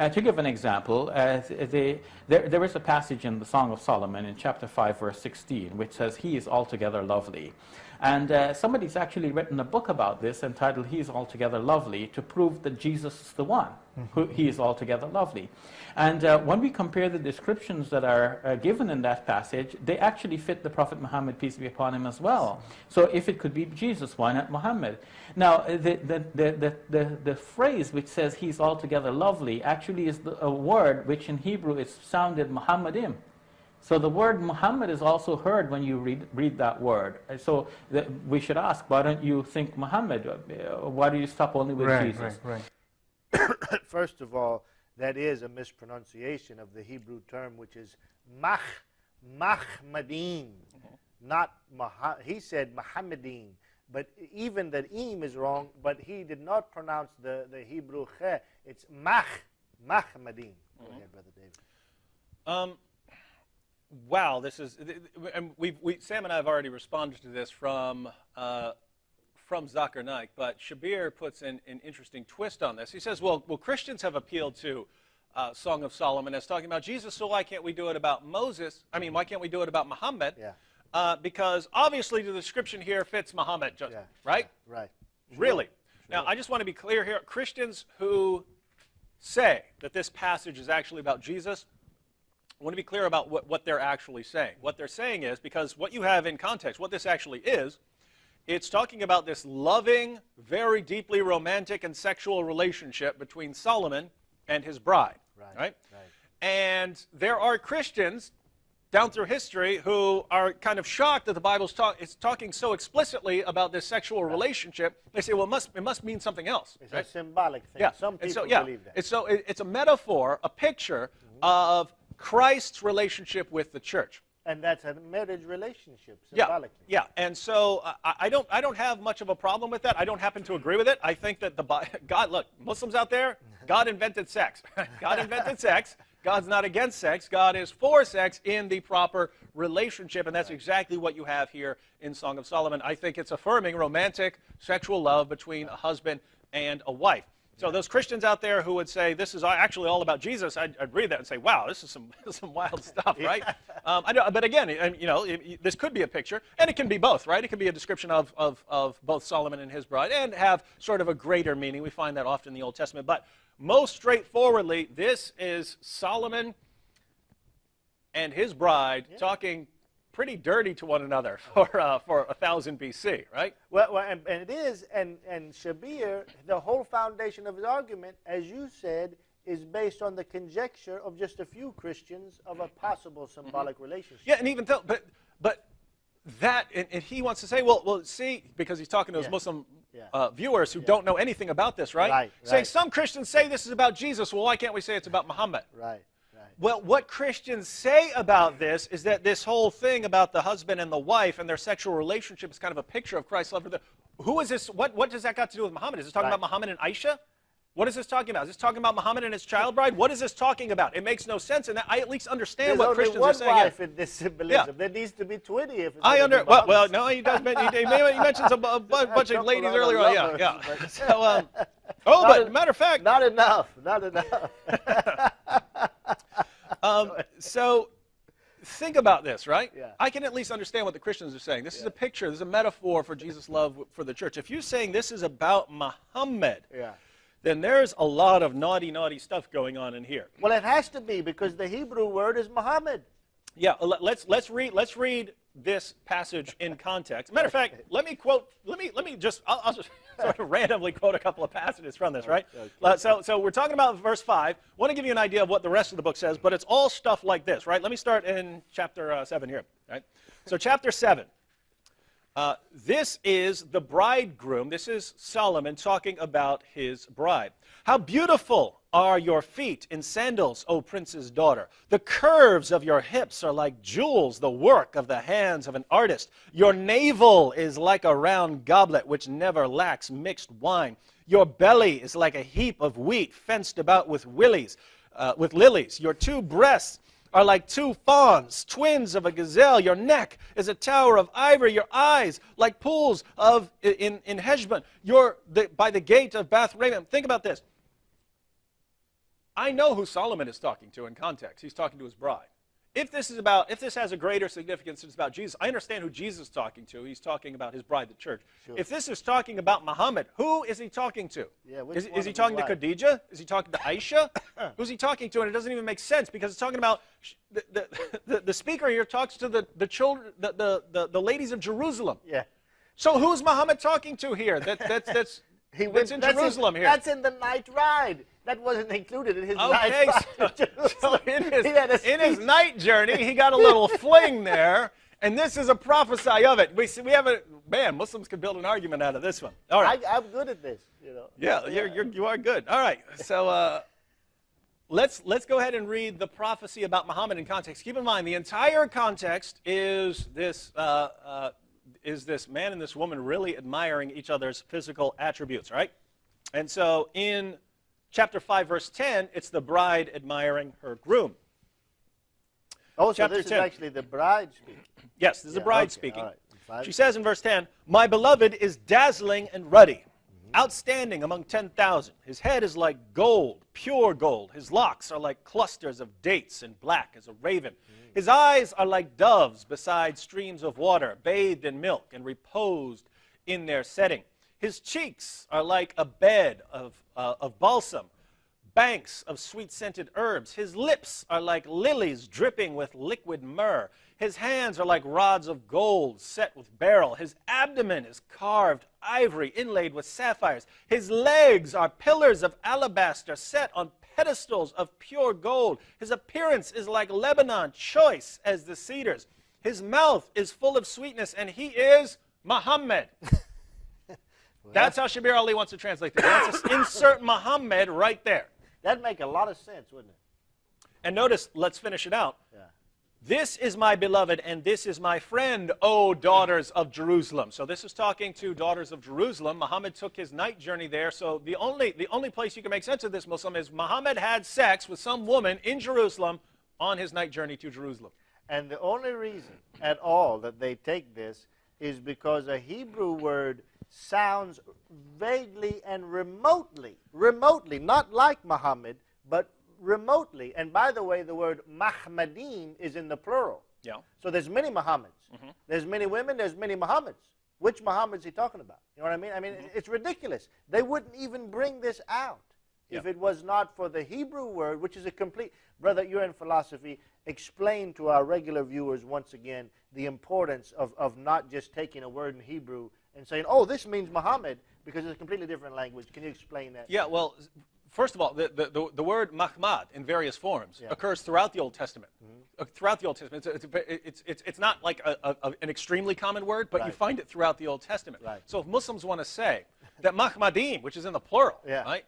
To give an example, there is a passage in the Song of Solomon in chapter 5, verse 16, which says, "He is altogether lovely." And somebody's actually written a book about this entitled, "He is Altogether Lovely," to prove that Jesus is the one. He is altogether lovely. And when we compare the descriptions that are given in that passage, they actually fit the Prophet Muhammad, peace be upon him, as well. So if it could be Jesus, why not Muhammad? Now, the phrase which says "he's altogether lovely" actually is a word which in Hebrew is sounded Muhammadim. So the word Muhammad is also heard when you read that word. So we should ask, why don't you think Muhammad? Why do you stop only with Jesus? Right. First of all, that is a mispronunciation of the Hebrew term, which is Mahmadin, not he said Muhammadin. But even that eem is wrong, but he did not pronounce the Hebrew khe. It's Mahmadin. Go ahead, Brother David. Wow, this is, and Sam and I have already responded to this from Zakir Naik, but Shabir puts an interesting twist on this. He says, well, Christians have appealed to Song of Solomon as talking about Jesus, so why can't we do it about Moses? I mean, why can't we do it about Muhammad? Yeah. Because obviously the description here fits Muhammad, right? Yeah, right. Really? Sure. Now, I just want to be clear here. Christians who say that this passage is actually about Jesus, I want to be clear about what they're actually saying. What they're saying is, because what you have in context, what this actually is, it's talking about this loving, very deeply romantic and sexual relationship between Solomon and his bride. Right? And there are Christians down through history who are kind of shocked that the Bible's talking so explicitly about this sexual relationship. They say, well, it must mean something else. It's a symbolic thing. Yeah. Some people believe that. It's a metaphor, a picture of Christ's relationship with the church. And that's a marriage relationship, symbolically. Yeah. And so I don't have much of a problem with that. I don't happen to agree with it. I think that God, look, Muslims out there, God invented sex. God invented sex. God's not against sex. God is for sex in the proper relationship, and that's exactly what you have here in Song of Solomon. I think it's affirming romantic sexual love between a husband and a wife. So those Christians out there who would say this is actually all about Jesus, I'd read that and say, wow, this is some wild stuff, right? But again, this could be a picture, and it can be both, right? It can be a description of both Solomon and his bride, and have sort of a greater meaning. We find that often in the Old Testament. But most straightforwardly, this is Solomon and his bride talking pretty dirty to one another for 1000 BC, right? Well, and it is, and Shabir, the whole foundation of his argument, as you said, is based on the conjecture of just a few Christians of a possible symbolic relationship. Yeah, and even though, but that, and he wants to say, well, see, because he's talking to his Muslim viewers who don't know anything about this, right? Saying some Christians say this is about Jesus, well, why can't we say it's about Muhammad? Right. Well, what Christians say about this is that this whole thing about the husband and the wife and their sexual relationship is kind of a picture of Christ's love for them. Who is this? What does that got to do with Muhammad? Is this talking about Muhammad and Aisha? What is this talking about? Is this talking about Muhammad and his child bride? What is this talking about? It makes no sense, and I at least understand what Christians are saying. There's only one wife in this symbolism. Yeah. There needs to be 20 if it's well, no, he does. He mentions a bunch of ladies earlier on. Yeah. So, but matter of fact, not enough. So think about this, right? Yeah. I can at least understand what the Christians are saying. This is a picture, this is a metaphor for Jesus' love for the church. If you're saying this is about Muhammad, then there's a lot of naughty stuff going on in here. Well, it has to be, because the Hebrew word is Muhammad. Yeah, let's read this passage in context. Matter of fact, let me just I'll just sort of randomly quote a couple of passages from this, right? Okay. So we're talking about verse 5. I want to give you an idea of what the rest of the book says, but it's all stuff like this, right? Let me start in chapter 7 here, right? So chapter 7. This is the bridegroom. This is Solomon talking about his bride. How beautiful are your feet in sandals, O prince's daughter. The curves of your hips are like jewels, the work of the hands of an artist. Your navel is like a round goblet which never lacks mixed wine. Your belly is like a heap of wheat fenced about with lilies. Your two breasts are like two fawns, twins of a gazelle. Your neck is a tower of ivory. Your eyes like pools in Heshbon. By the gate of Bath Rabbim. Think about this. I know who Solomon is talking to in context. He's talking to his bride. If this has a greater significance, it's about Jesus. I understand who Jesus is talking to. He's talking about his bride, the church. Sure. If this is talking about Muhammad, who is he talking to? Yeah, is he talking to Khadijah? Is he talking to Aisha? Who's he talking to? And it doesn't even make sense because it's talking about the speaker here talks to the children, the ladies of Jerusalem. Yeah. So who's Muhammad talking to here? That's in Jerusalem here. That's in the night ride. That wasn't included in his night Okay, ride. so in his night journey, he got a little fling there, and this is a prophesy of it. We have a man. Muslims can build an argument out of this one. All right, I'm good at this. You know. Yeah, you are good. All right, so let's go ahead and read the prophecy about Muhammad in context. Keep in mind, the entire context is this man and this woman really admiring each other's physical attributes, right? And so in chapter 5, verse 10, it's the bride admiring her groom. Oh, so chapter this 10. is actually the bride speaking. Yes, this is the bride okay, speaking. all right. She says in verse 10, "My beloved is dazzling and ruddy, outstanding among 10,000. His head is like gold, pure gold. His locks are like clusters of dates and black as a raven. His eyes are like doves beside streams of water, bathed in milk and reposed in their setting. His cheeks are like a bed of balsam, banks of sweet-scented herbs. His lips are like lilies dripping with liquid myrrh. His hands are like rods of gold set with beryl. His abdomen is carved ivory inlaid with sapphires. His legs are pillars of alabaster set on pedestals of pure gold. His appearance is like Lebanon, choice as the cedars. His mouth is full of sweetness, and he is Muhammad." That's how Shabir Ali wants to translate this. He wants to insert Muhammad right there. That'd make a lot of sense, wouldn't it? And notice, let's finish it out. Yeah. "This is my beloved, and this is my friend, O daughters of Jerusalem." So this is talking to daughters of Jerusalem. Muhammad took his night journey there. So the only place you can make sense of this, Muslim, is Muhammad had sex with some woman in Jerusalem on his night journey to Jerusalem. And the only reason at all that they take this is because a Hebrew word sounds vaguely and remotely, not like Muhammad, but remotely. And by the way, the word Mahmadim is in the plural. Yeah. So there's many Muhammads. There's many women, there's many Muhammads. Which Muhammad is he talking about? You know what I mean? I mean, it's ridiculous. They wouldn't even bring this out if it was not for the Hebrew word, which is a complete... Brother, you're in philosophy. Explain to our regular viewers once again the importance of not just taking a word in Hebrew and saying, oh, this means Muhammad, because it's a completely different language. Can you explain that? Yeah, well, first of all, the word Mahmad in various forms occurs throughout the Old Testament. Throughout the Old Testament. It's not like an extremely common word, but you find it throughout the Old Testament. Right. So if Muslims want to say that Mahmadim, which is in the plural, right?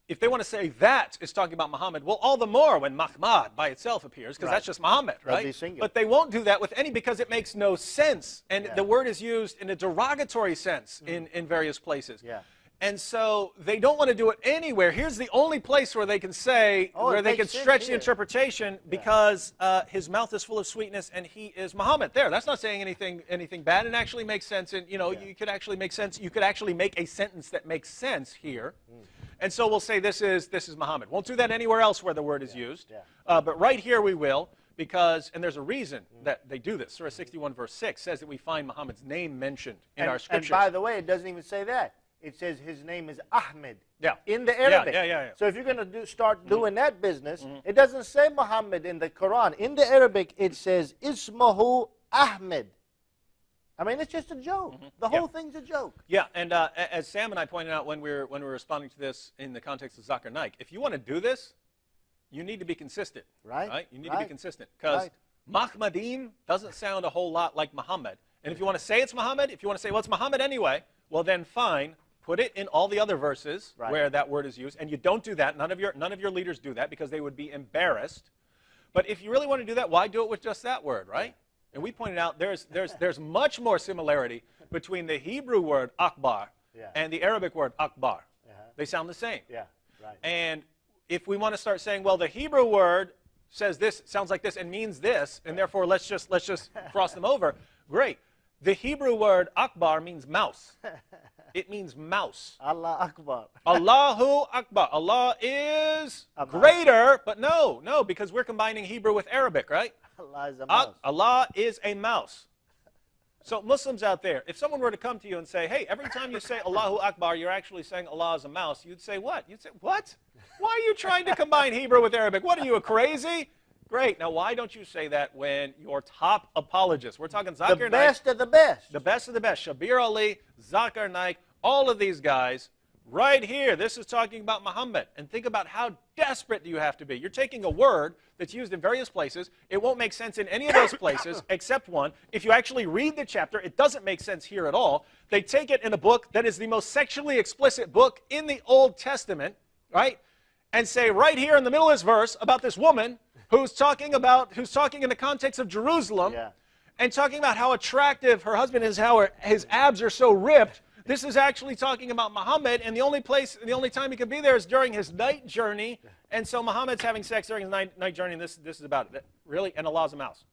If they want to say that is talking about Muhammad, well, all the more when Mahmad by itself appears, because that's just Muhammad, right? But they won't do that with any because it makes no sense. And the word is used in a derogatory sense in various places. Yeah. And so they don't want to do it anywhere. Here's the only place where they can say, where they can stretch the interpretation, because his mouth is full of sweetness and he is Muhammad. There, that's not saying anything bad. It actually makes sense. And you could actually make sense. You could actually make a sentence that makes sense here. And so we'll say this is Muhammad. Won't do that anywhere else where the word is used. But right here we will, because, and there's a reason that they do this. Surah 61 verse 6 says that we find Muhammad's name mentioned in our scriptures. And by the way, it doesn't even say that. It says his name is Ahmed in the Arabic. So if you're going to start doing that business, it doesn't say Muhammad in the Quran. In the Arabic, it says Ismahu Ahmed. I mean, it's just a joke. The whole thing's a joke. Yeah, and as Sam and I pointed out when we were responding to this in the context of Zakir Naik, if you want to do this, you need to be consistent. Right? You need to be consistent. Because Mahmadim doesn't sound a whole lot like Muhammad. And if you want to say it's Muhammad, if you want to say, well, it's Muhammad anyway, well, then fine. Put it in all the other verses where that word is used. And you don't do that. None of your leaders do that because they would be embarrassed. But if you really want to do that, why do it with just that word, right? And we pointed out there's much more similarity between the Hebrew word akbar and the Arabic word akbar. They sound the same. And if we want to start saying, well, the Hebrew word says this, sounds like this, and means this, and therefore let's just cross them over, great. The Hebrew word akbar means mouse. It means mouse. Allah Akbar. Allahu Akbar. Allah is A mouse. greater, but no, because we're combining Hebrew with Arabic, right? Allah is a mouse. Allah is a mouse. So Muslims out there, if someone were to come to you and say, hey, every time you say Allahu Akbar, you're actually saying Allah is a mouse, you'd say what? You'd say, what? Why are you trying to combine Hebrew with Arabic? What are you, crazy? Great. Now, why don't you say that when your top apologists, we're talking Zakir Naik. The best of the best. The best of the best. Shabir Ali, Zakir Naik, all of these guys, right here, this is talking about Mahomet. And think about how desperate do you have to be. You're taking a word that's used in various places. It won't make sense in any of those places except one. If you actually read the chapter, it doesn't make sense here at all. They take it in a book that is the most sexually explicit book in the Old Testament, right? And say right here in the middle of this verse about this woman who's talking in the context of Jerusalem, and talking about how attractive her husband is, how his abs are so ripped. This is actually talking about Muhammad, and the only time he can be there is during his night journey. And so Muhammad's having sex during his night journey, and this is about it. Really? And Allah's a mouse.